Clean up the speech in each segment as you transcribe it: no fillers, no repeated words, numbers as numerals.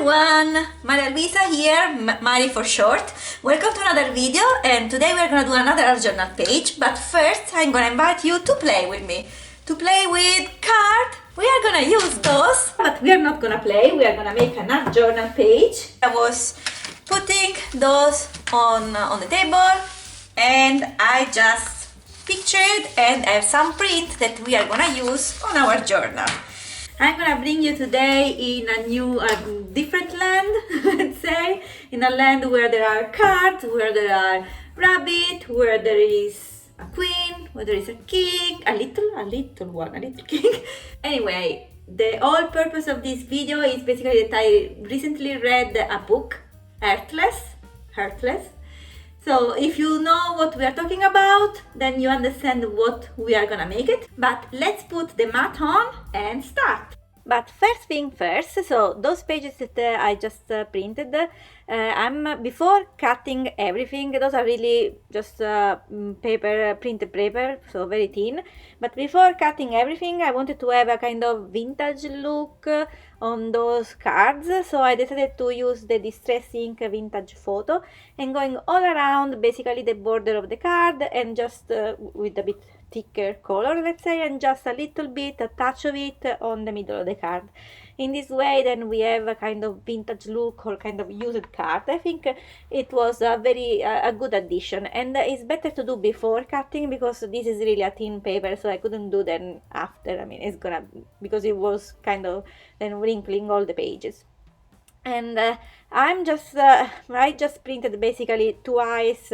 everyone, Maria Luisa here, Mari for short. Welcome to another video, and today we are gonna do another journal page, but first I'm gonna invite you to play with me. To play with cards. We are gonna use those, but we are not gonna play, we are gonna make another journal page. I was putting those on the table, and I just pictured and have some print that we are gonna use on our journal. I'm gonna bring you today in a new, different land, let's say, in a land where there are cards, where there are rabbit, where there is a queen, where there is a king, a little king. Anyway, the whole purpose of this video is basically that I recently read a book, Heartless. So if you know what we are talking about, then you understand what we are gonna make it. But let's put the mat on and start. But first thing first, so those pages that I just printed, before cutting everything, those are really just printed paper, so very thin. But before cutting everything, I wanted to have a kind of vintage look on those cards, so I decided to use the Distress Ink vintage photo and going all around basically the border of the card and just with a bit thicker color, let's say, and just a little bit, a touch of it on the middle of the card. In this way then we have a kind of vintage look or kind of used card. I think it was a very a good addition, and it's better to do before cutting because this is really a thin paper, so I couldn't do then after. I mean, it's gonna, because it was kind of then wrinkling all the pages. And I just printed basically twice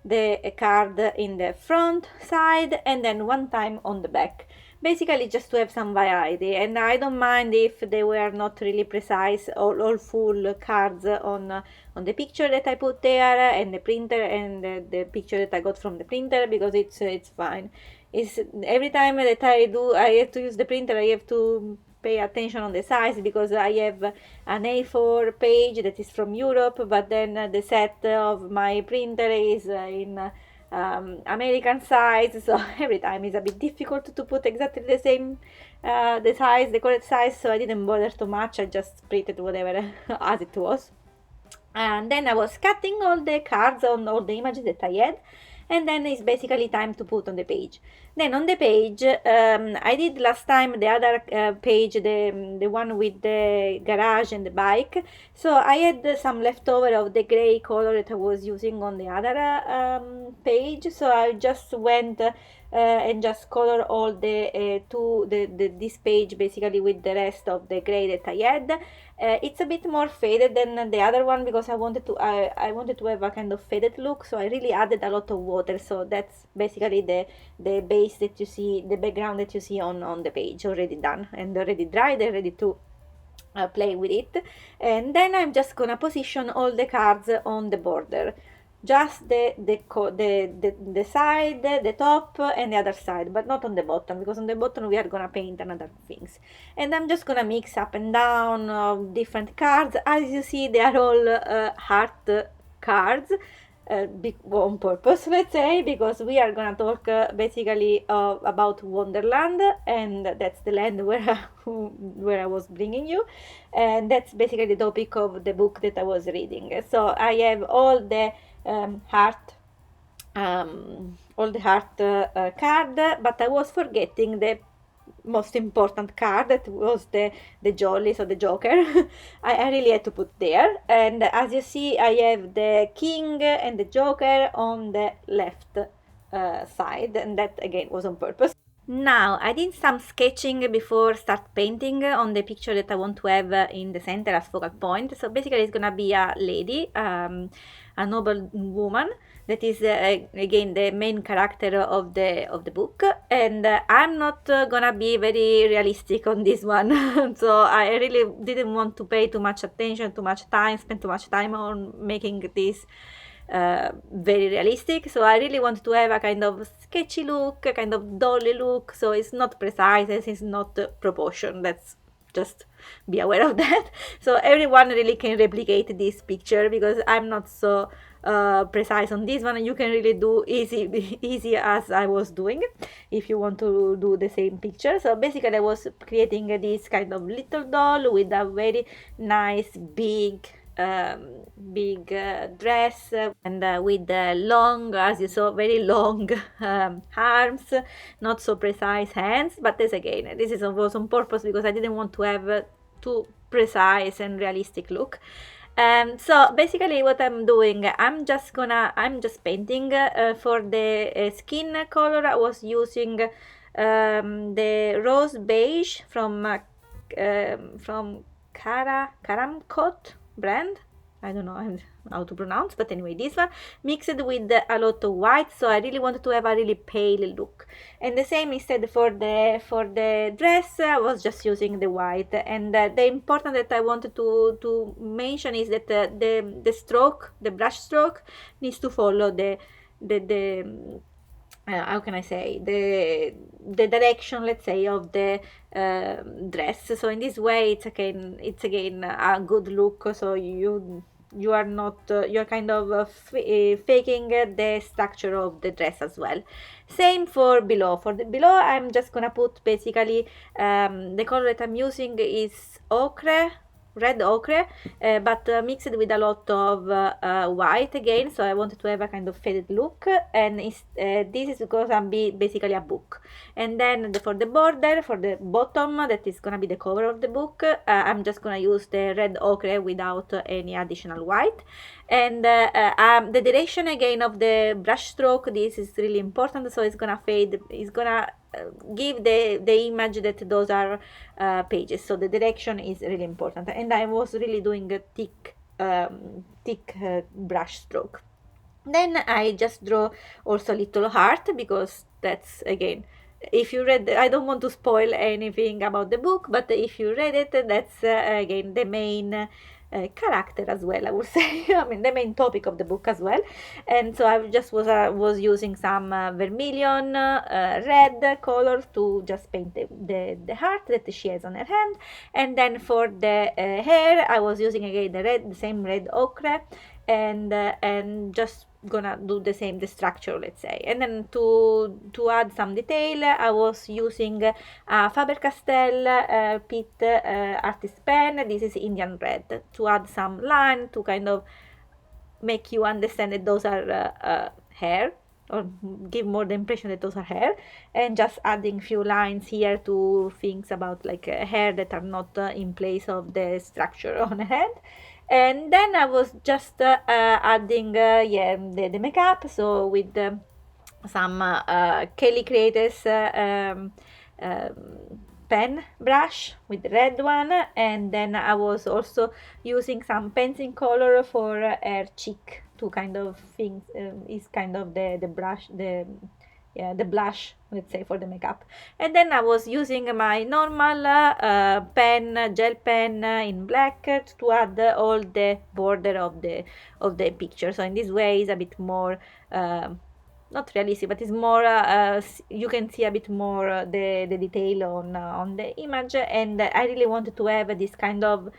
the card in the front side and then one time on the back, basically just to have some variety. And I don't mind if they were not really precise, all full cards on the picture that I put there and the printer and the picture that I got from the printer, because it's fine. It's every time that I have to use the printer, I have to pay attention on the size, because I have an A4 page that is from Europe, but then the set of my printer is in American size, so every time it's a bit difficult to put exactly the same the correct size, so I didn't bother too much. I just printed whatever as it was. And then I was cutting all the cards on all the images that I had, and then it's basically time to put on the page. Then on the page, I did last time the other page, the one with the garage and the bike. So I had some leftover of the gray color that I was using on the other page. So I just went and just color all this page basically with the rest of the gray that I had. It's a bit more faded than the other one because I wanted to have a kind of faded look, so I really added a lot of water. So that's basically the base that you see, the background that you see on the page, already done and already dried and ready to play with it. And then I'm just gonna position all the cards on the border, just the side, the top and the other side, but not on the bottom, because on the bottom we are gonna paint another things. And I'm just gonna mix up and down different cards. As you see, they are all heart cards, on purpose, let's say, because we are gonna talk basically about Wonderland, and that's the land where I was bringing you, and that's basically the topic of the book that I was reading. So I have all the heart card, but I was forgetting the most important card, that was the jolly, so the joker. I really had to put there, and as you see, I have the king and the joker on the left side, and that again was on purpose. Now, I did some sketching before start painting on the picture that I want to have in the center as focal point. So basically it's gonna be a lady, a noble woman, that is again the main character of the book, and I'm not gonna be very realistic on this one. So I really didn't want to pay too much attention, spend too much time on making this very realistic. So I really want to have a kind of sketchy look, a kind of dolly look, so it's not precise, it's not proportioned. That's just be aware of that. So everyone really can replicate this picture, because I'm not so precise on this one. You can really do easy as I was doing if you want to do the same picture. So basically I was creating this kind of little doll with a very nice big dress, and with long, as you saw, very long arms, not so precise hands. But this again, this was on purpose, because I didn't want to have too precise and realistic look. So basically what I'm doing, I'm just painting. For the skin color, I was using the rose beige from Karamkot brand. I don't know how to pronounce, but anyway, this one mixed with a lot of white, so I really wanted to have a really pale look. And the same instead for the dress, I was just using the white. And the important that I wanted to mention is that the brush stroke needs to follow the how can I say, the direction, let's say, of the dress. So in this way, it's again a good look. So you are not you're kind of faking the structure of the dress as well. Same for below. For the below, I'm just gonna put basically the color that I'm using is ochre, red ochre, but mixed with a lot of white again. So I wanted to have a kind of faded look, and this is gonna be basically a book. And then for the border, for the bottom, that is gonna be the cover of the book, I'm just gonna use the red ochre without any additional white. And the direction again of the brush stroke, this is really important. So it's gonna fade, it's gonna give the image that those are pages. So the direction is really important. And I was really doing a thick brush stroke. Then I just draw also a little heart, because that's again, if you read, I don't want to spoil anything about the book, but if you read it, that's again the main character as well, I would say. I mean, the main topic of the book as well. And so I just was using some vermilion red color to just paint the heart that she has on her hand. And then for the hair, I was using again the same red ochre, and just gonna do the same, the structure, let's say. And then to add some detail, I was using Faber-Castell Pitt artist pen. This is Indian red, to add some line, to kind of make you understand that those are hair, or give more the impression that those are hair. And just adding few lines here to things about like hair that are not in place of the structure on a head. And then I was just adding the makeup, so with some Kelly Creators pen brush with the red one. And then I was also using some pencil color for her cheek, to kind of things is kind of the brush, the blush, let's say, for the makeup. And then I was using my normal gel pen in black to add all the border of the picture. So in this way is a bit more not realistic, but it's more you can see a bit more the detail on the image. And I really wanted to have this kind of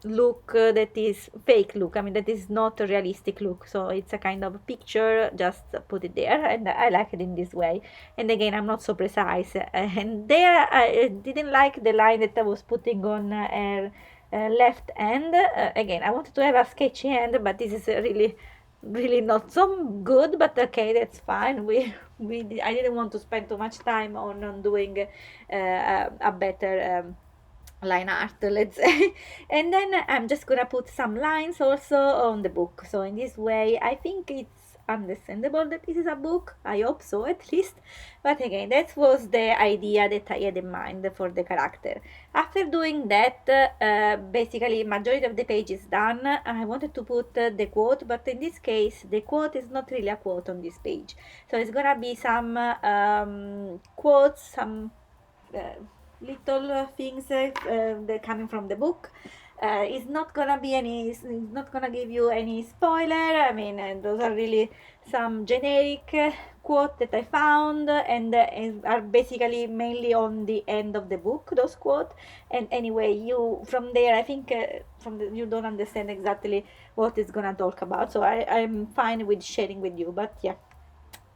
look that is fake look. I mean, that is not a realistic look. So it's a kind of picture, just put it there, and I like it in this way. And again, I'm not so precise. And there I didn't like the line that I was putting on her left hand. Again, I wanted to have a sketchy hand, but this is really not so good. But okay, that's fine. I didn't want to spend too much time on doing a better line art, let's say. And then I'm just gonna put some lines also on the book. So in this way, I think it's understandable that this is a book. I hope so, at least. But again, that was the idea that I had in mind for the character. After doing that, basically majority of the page is done. I wanted to put the quote, but in this case the quote is not really a quote on this page. So it's gonna be some quotes, some little things that coming from the book. It's not gonna be it's not gonna give you any spoiler. I mean, those are really some generic quote that I found, and are basically mainly on the end of the book. Those quotes, and anyway, you from there, I think you don't understand exactly what it's gonna talk about. So I'm fine with sharing with you, but yeah.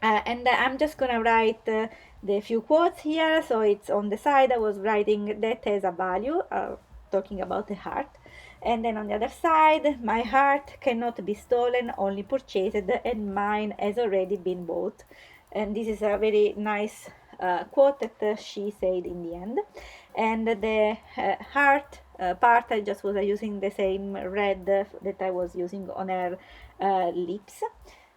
And I'm just gonna write the few quotes here. So it's on the side. I was writing that has a value, talking about the heart, and then on the other side, my heart cannot be stolen, only purchased, and mine has already been bought. And this is a very nice quote that she said in the end. And the heart part, I just was using the same red that I was using on her lips.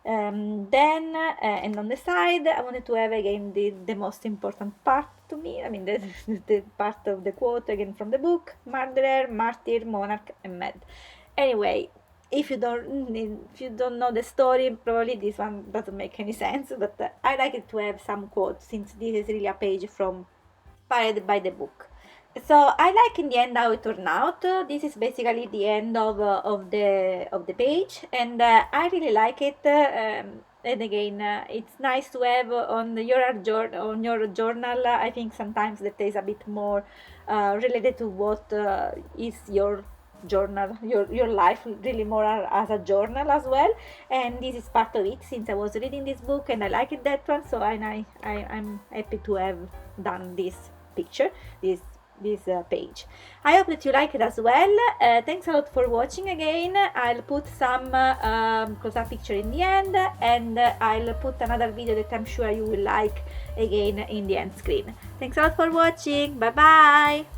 Then and on the side, I wanted to have again the most important part to me. I mean, the part of the quote again from the book: murderer, martyr, monarch, and mad. Anyway, if you don't know the story, probably this one doesn't make any sense. But I like it to have some quotes, since this is really a page from inspired by the book. So I like in the end how it turned out. This is basically the end of the page, and I really like it. And again, it's nice to have on your journal. I think sometimes that is a bit more related to what is your journal, your life, really more as a journal as well. And this is part of it, since I was reading this book and I liked that one. So I'm happy to have done this picture, this page. I hope that you like it as well. Thanks a lot for watching again. I'll put some close-up picture in the end, and I'll put another video that I'm sure you will like again in the end screen. Thanks a lot for watching. Bye bye.